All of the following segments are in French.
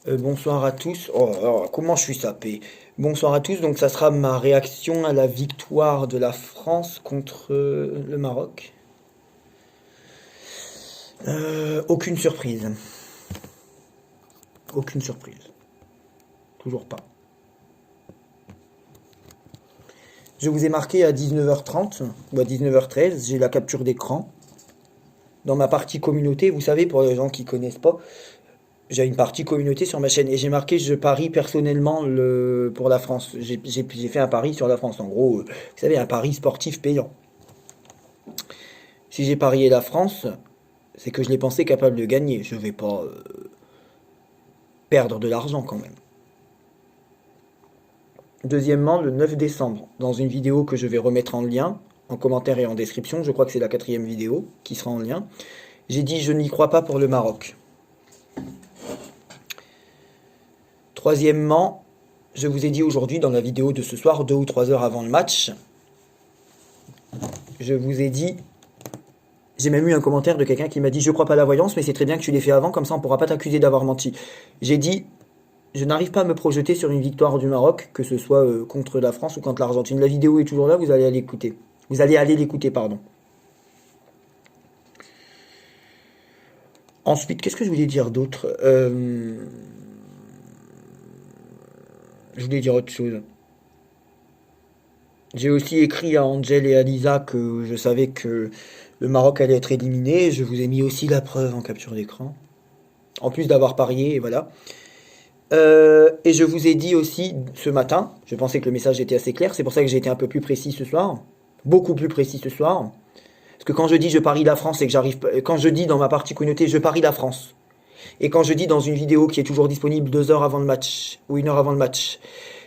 Bonsoir à tous. Oh, comment je suis sapé. Bonsoir à tous. Donc ça sera ma réaction à la victoire de la France contre le Maroc. Aucune surprise. Aucune surprise. Toujours pas. Je vous ai marqué à 19h30 ou à 19h13. J'ai la capture d'écran. Dans ma partie communauté, vous savez, pour les gens qui connaissent pas, j'ai une partie communauté sur ma chaîne et j'ai marqué je parie personnellement pour la France. J'ai fait un pari sur la France. En gros, vous savez, un pari sportif payant. Si j'ai parié la France, c'est que je l'ai pensé capable de gagner. Je vais pas perdre de l'argent quand même. Deuxièmement, le 9 décembre, dans une vidéo que je vais remettre en lien, en commentaire et en description, je crois que c'est la 4e vidéo qui sera en lien, j'ai dit je n'y crois pas pour le Maroc. Troisièmement, je vous ai dit aujourd'hui dans la vidéo de ce soir, 2 ou 3 heures avant le match, je vous ai dit, j'ai même eu un commentaire de quelqu'un qui m'a dit je crois pas à la voyance, mais c'est très bien que tu l'aies fait avant, comme ça on pourra pas t'accuser d'avoir menti. J'ai dit je n'arrive pas à me projeter sur une victoire du Maroc, que ce soit contre la France ou contre l'Argentine. La vidéo est toujours là, vous allez aller l'écouter. Vous allez aller l'écouter, pardon. Ensuite, qu'est-ce que je voulais dire d'autre Je voulais dire autre chose. J'ai aussi écrit à Angel et à Lisa que je savais que le Maroc allait être éliminé. Je vous ai mis aussi la preuve en capture d'écran. En plus d'avoir parié, et voilà. Et je vous ai dit aussi ce matin, je pensais que le message était assez clair, c'est pour ça que j'ai été un peu plus précis ce soir, beaucoup plus précis ce soir. Parce que quand je dis je parie la France, c'est que j'arrive pas, quand je dis dans ma partie communauté je parie la France, et quand je dis dans une vidéo qui est toujours disponible 2 heures avant le match, ou 1 heure avant le match,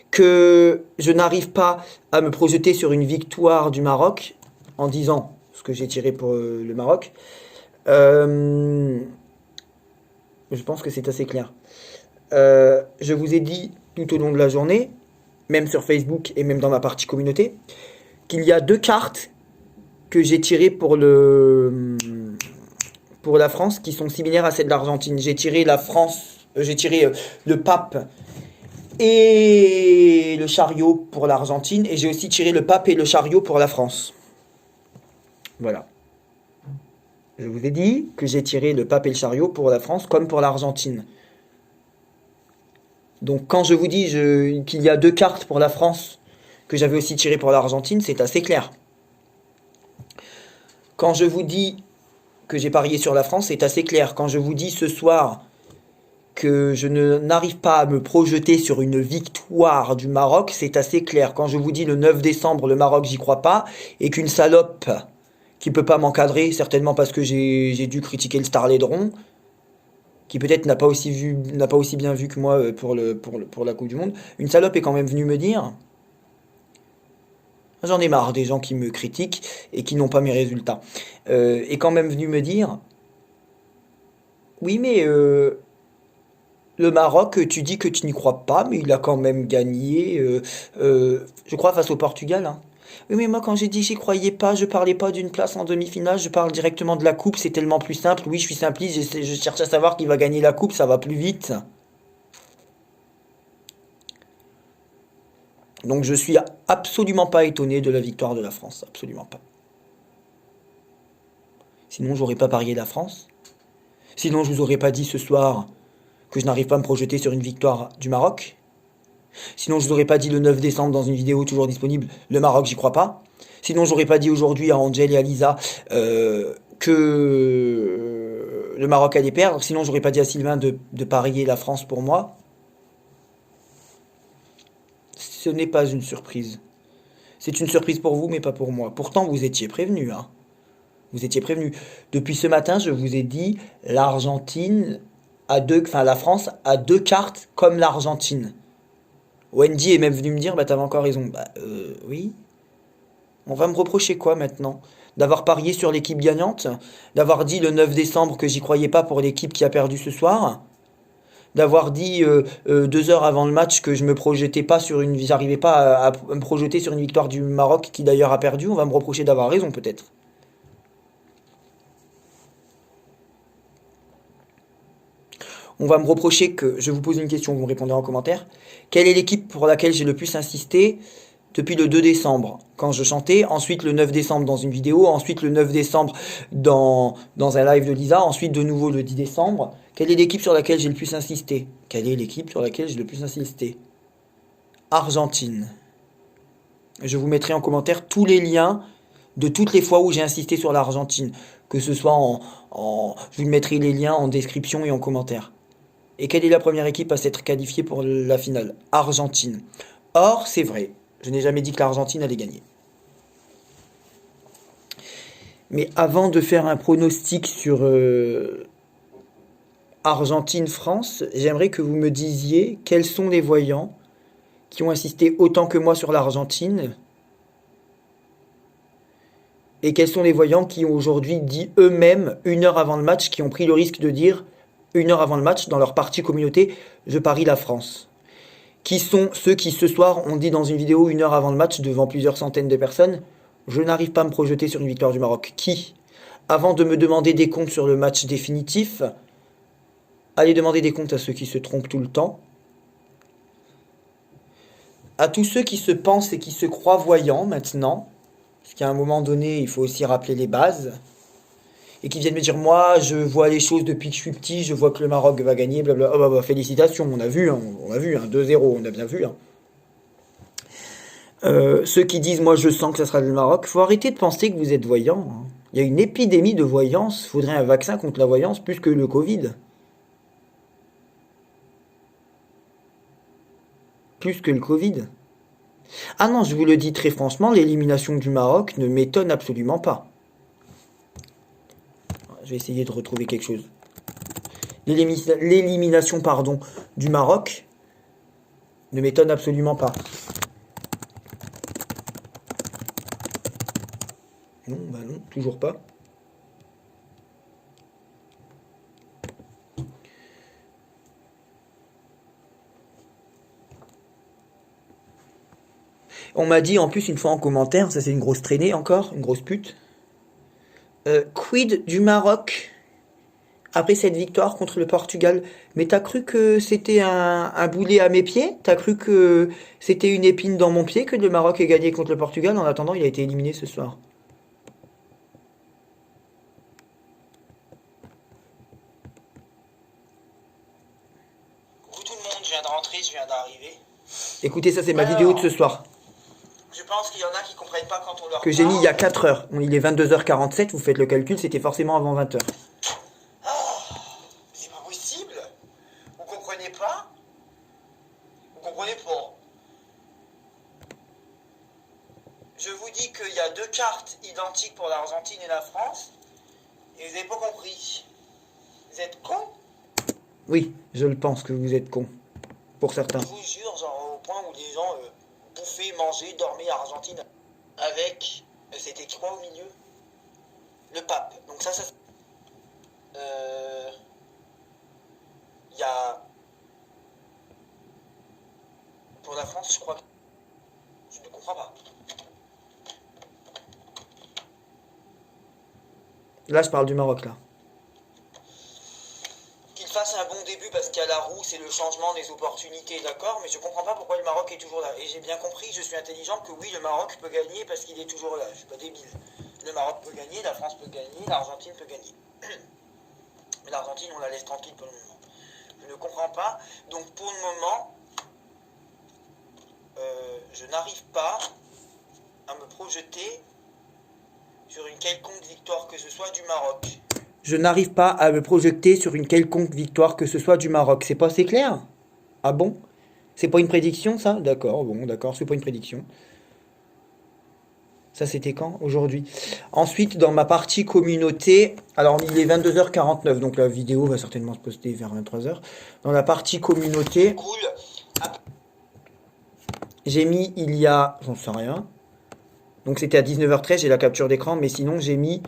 que je n'arrive pas à me projeter sur une victoire du Maroc, en disant ce que j'ai tiré pour le Maroc, je pense que c'est assez clair. Je vous ai dit tout au long de la journée, même sur Facebook et même dans ma partie communauté, qu'il y a 2 cartes que j'ai tirées pour la France qui sont similaires à celles de l'Argentine. J'ai tiré la France, j'ai tiré le pape et le chariot pour l'Argentine, et j'ai aussi tiré le pape et le chariot pour la France. Voilà. Je vous ai dit que j'ai tiré le pape et le chariot pour la France comme pour l'Argentine. Donc quand je vous dis qu'il y a 2 cartes pour la France que j'avais aussi tirées pour l'Argentine, c'est assez clair. Quand je vous dis que j'ai parié sur la France, c'est assez clair. Quand je vous dis ce soir que je n'arrive pas à me projeter sur une victoire du Maroc, c'est assez clair. Quand je vous dis le 9 décembre, le Maroc, j'y crois pas, et qu'une salope qui peut pas m'encadrer, certainement parce que j'ai dû critiquer le Star Laidron, qui peut-être n'a pas aussi bien vu que moi pour la Coupe du Monde, une salope est quand même venue me dire, j'en ai marre des gens qui me critiquent et qui n'ont pas mes résultats, est quand même venue me dire, oui mais le Maroc, tu dis que tu n'y crois pas, mais il a quand même gagné, je crois, face au Portugal, hein. Oui, mais moi, quand j'ai dit j'y croyais pas, je parlais pas d'une place en demi-finale, je parle directement de la coupe, c'est tellement plus simple. Oui, je suis simpliste, je cherche à savoir qui va gagner la coupe, ça va plus vite. Donc, je suis absolument pas étonné de la victoire de la France, absolument pas. Sinon, j'aurais pas parié la France. Sinon, je vous aurais pas dit ce soir que je n'arrive pas à me projeter sur une victoire du Maroc. Sinon, je vous aurais pas dit le 9 décembre dans une vidéo toujours disponible, le Maroc, j'y crois pas. Sinon, j'aurais pas dit aujourd'hui à Angel et à Lisa que le Maroc allait perdre. Sinon, j'aurais pas dit à Sylvain de parier la France pour moi. Ce n'est pas une surprise. C'est une surprise pour vous, mais pas pour moi. Pourtant, vous étiez prévenus, hein. Vous étiez prévenus. Depuis ce matin, je vous ai dit, la France a 2 cartes comme l'Argentine. Wendy est même venu me dire, bah t'avais encore raison. Bah oui. On va me reprocher quoi maintenant? D'avoir parié sur l'équipe gagnante? D'avoir dit le 9 décembre que j'y croyais pas pour l'équipe qui a perdu ce soir? D'avoir dit 2 heures avant le match que je me projetais pas sur j'arrivais pas à me projeter sur une victoire du Maroc qui d'ailleurs a perdu? On va me reprocher d'avoir raison peut-être. On va me reprocher que je vous pose une question, vous me répondrez en commentaire. Quelle est l'équipe pour laquelle j'ai le plus insisté depuis le 2 décembre, quand je chantais, ensuite le 9 décembre dans une vidéo, ensuite le 9 décembre dans un live de Lisa, ensuite de nouveau le 10 décembre. Quelle est l'équipe sur laquelle j'ai le plus insisté? Quelle est l'équipe sur laquelle j'ai le plus insisté? Argentine. Je vous mettrai en commentaire tous les liens de toutes les fois où j'ai insisté sur l'Argentine. Que ce soit je vous mettrai les liens en description et en commentaire. Et quelle est la première équipe à s'être qualifiée pour la finale? Argentine. Or, c'est vrai, je n'ai jamais dit que l'Argentine allait gagner. Mais avant de faire un pronostic sur Argentine-France, j'aimerais que vous me disiez quels sont les voyants qui ont insisté autant que moi sur l'Argentine et quels sont les voyants qui ont aujourd'hui dit eux-mêmes, 1 heure avant le match, qui ont pris le risque de dire 1 heure avant le match, dans leur partie communauté, je parie la France. Qui sont ceux qui ce soir ont dit dans une vidéo 1 heure avant le match, devant plusieurs centaines de personnes, je n'arrive pas à me projeter sur une victoire du Maroc. Qui, avant de me demander des comptes sur le match définitif, allez demander des comptes à ceux qui se trompent tout le temps, à tous ceux qui se pensent et qui se croient voyants maintenant, parce qu'à un moment donné, il faut aussi rappeler les bases, et qui viennent me dire, moi, je vois les choses depuis que je suis petit, je vois que le Maroc va gagner, blablabla. Oh bah, félicitations, on a vu, 2-0, on a bien vu. Ceux qui disent, moi, je sens que ça sera le Maroc, faut arrêter de penser que vous êtes voyants. Il y a une épidémie de voyance, il faudrait un vaccin contre la voyance plus que le Covid. Plus que le Covid. Ah non, je vous le dis très franchement, l'élimination du Maroc ne m'étonne absolument pas. Je vais essayer de retrouver quelque chose. L'élimination, pardon, du Maroc ne m'étonne absolument pas. Non, bah non, toujours pas. On m'a dit en plus une fois en commentaire, ça c'est une grosse traînée encore, une grosse pute. Quid du Maroc après cette victoire contre le Portugal? Mais t'as cru que c'était un boulet à mes pieds? T'as cru que c'était une épine dans mon pied que le Maroc ait gagné contre le Portugal? En attendant, il a été éliminé ce soir. Coucou tout le monde, je viens de rentrer, je viens d'arriver. Écoutez, ça c'est ma vidéo de ce soir. Je pense qu'il y en a qui comprennent pas quand on leur Que j'ai mis il y a parle. 4 heures. Il est 22h47, vous faites le calcul, c'était forcément avant 20h. C'est pas possible. Vous comprenez pas? Vous comprenez pas? Je vous dis qu'il y a 2 cartes identiques pour l'Argentine et la France. Et vous avez pas compris. Vous êtes cons? Oui, je le pense que vous êtes con. Pour certains. Je vous jure, genre au point où les gens bouffaient, mangeaient, dormaient Argentine avec... C'était quoi au milieu? Le pape. Donc ça... Il y a... Pour la France, je crois que... Je ne comprends pas. Là, je parle du Maroc, là. Qu'il fasse un bon début parce qu'à la roue, c'est le changement des opportunités, d'accord? Mais je comprends pas pourquoi le Maroc est toujours là. Et j'ai bien compris, je suis intelligent, que oui, le Maroc peut gagner parce qu'il est toujours là. Je suis pas débile. Le Maroc peut gagner, la France peut gagner, l'Argentine peut gagner. Mais l'Argentine, on la laisse tranquille pour le moment. Je ne comprends pas. Donc pour le moment, je n'arrive pas à me projeter sur une quelconque victoire que ce soit du Maroc. Je n'arrive pas à me projeter sur une quelconque victoire que ce soit du Maroc. C'est pas assez clair? Ah bon? C'est pas une prédiction, ça? D'accord, bon, d'accord, c'est pas une prédiction. Ça, c'était quand? Aujourd'hui. Ensuite, dans ma partie communauté, alors il est 22h49, donc la vidéo va certainement se poster vers 23h. Dans la partie communauté, Cool. j'ai mis il y a... J'en sais rien. Donc c'était à 19h13, j'ai la capture d'écran, mais sinon j'ai mis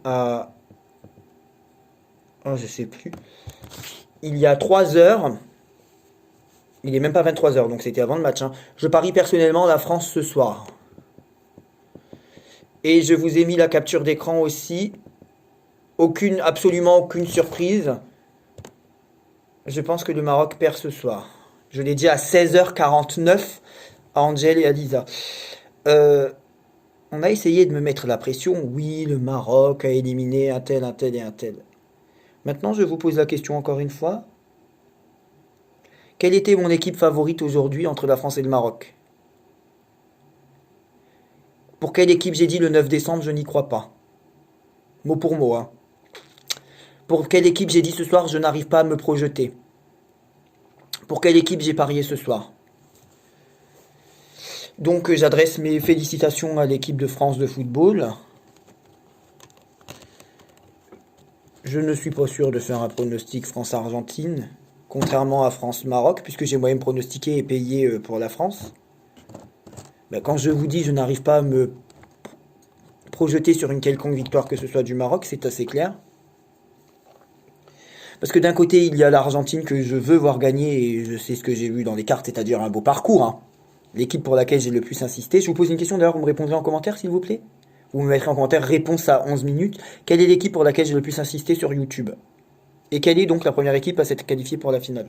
à... Oh, je sais plus. Il y a 3 heures, il est même pas 23h, donc c'était avant le match. Hein. Je parie personnellement la France ce soir. Et je vous ai mis la capture d'écran aussi. Absolument aucune surprise. Je pense que le Maroc perd ce soir. Je l'ai dit à 16h49 à Angel et à Lisa. Euh, on a essayé de me mettre la pression. Oui, le Maroc a éliminé un tel et un tel. Maintenant, je vous pose la question encore une fois. Quelle était mon équipe favorite aujourd'hui entre la France et le Maroc? Pour quelle équipe j'ai dit le 9 décembre, je n'y crois pas. Mot pour mot, hein. Pour quelle équipe j'ai dit ce soir, je n'arrive pas à me projeter. Pour quelle équipe j'ai parié ce soir. Donc j'adresse mes félicitations à l'équipe de France de football. Je ne suis pas sûr de faire un pronostic France-Argentine, contrairement à France-Maroc, puisque j'ai moi-même pronostiqué et payé pour la France. Ben, quand je vous dis je n'arrive pas à me projeter sur une quelconque victoire que ce soit du Maroc, c'est assez clair. Parce que d'un côté, il y a l'Argentine que je veux voir gagner, et je sais ce que j'ai vu dans les cartes, c'est-à-dire un beau parcours, hein. L'équipe pour laquelle j'ai le plus insisté. Je vous pose une question d'ailleurs, vous me répondrez en commentaire s'il vous plaît. Vous me mettrez en commentaire réponse à 11 minutes. Quelle est l'équipe pour laquelle j'ai le plus insisté sur YouTube? Et quelle est donc la première équipe à s'être qualifiée pour la finale?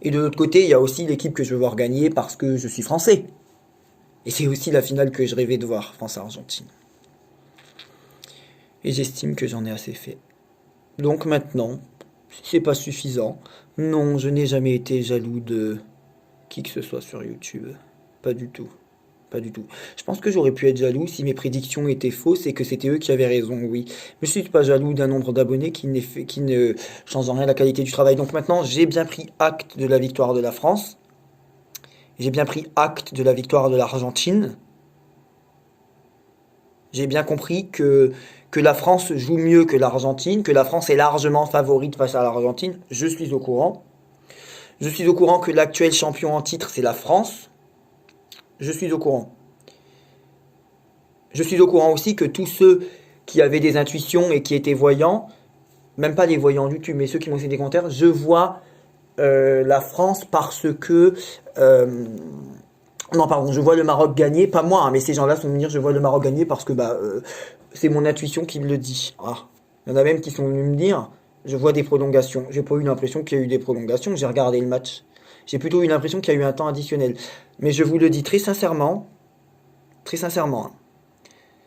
Et de l'autre côté, il y a aussi l'équipe que je veux voir gagner parce que je suis français. Et c'est aussi la finale que je rêvais de voir, France-Argentine. Et j'estime que j'en ai assez fait. Donc maintenant, si c'est pas suffisant, non, je n'ai jamais été jaloux de qui que ce soit sur YouTube. Pas du tout. Pas du tout. Je pense que j'aurais pu être jaloux si mes prédictions étaient fausses et que c'était eux qui avaient raison, oui. Mais je suis pas jaloux d'un nombre d'abonnés qui ne change en rien la qualité du travail. Donc maintenant, j'ai bien pris acte de la victoire de la France. J'ai bien pris acte de la victoire de l'Argentine. J'ai bien compris que la France joue mieux que l'Argentine, que la France est largement favorite face à l'Argentine. Je suis au courant. Je suis au courant que l'actuel champion en titre, c'est la France. Je suis au courant. Je suis au courant aussi que tous ceux qui avaient des intuitions et qui étaient voyants, même pas des voyants du tout, mais ceux qui m'ont fait des commentaires, je vois la France parce que... non, pardon, je vois le Maroc gagner, pas moi, hein, mais ces gens-là vont me dire je vois le Maroc gagner parce que c'est mon intuition qui me le dit. Ah. Il y en a même qui sont venus me dire je vois des prolongations. J'ai pas eu l'impression qu'il y a eu des prolongations, j'ai regardé le match. J'ai plutôt eu l'impression qu'il y a eu un temps additionnel. Mais je vous le dis très sincèrement, hein,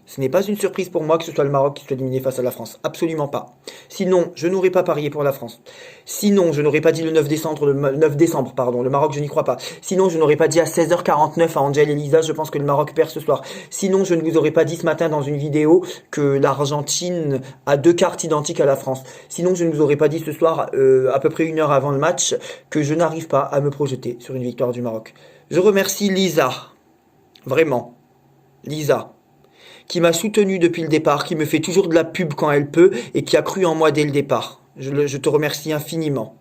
ce n'est pas une surprise pour moi que ce soit le Maroc qui soit éliminé face à la France. Absolument pas. Sinon, je n'aurais pas parié pour la France. Sinon, je n'aurais pas dit le 9 décembre, le Maroc, je n'y crois pas. Sinon, je n'aurais pas dit à 16h49 à Angel et Lisa, je pense que le Maroc perd ce soir. Sinon, je ne vous aurais pas dit ce matin dans une vidéo que l'Argentine a 2 cartes identiques à la France. Sinon, je ne vous aurais pas dit ce soir, à peu près 1 heure avant le match, que je n'arrive pas à me projeter sur une victoire du Maroc. Je remercie Lisa. Vraiment. Lisa, qui m'a soutenu depuis le départ, qui me fait toujours de la pub quand elle peut et qui a cru en moi dès le départ. Je te remercie infiniment.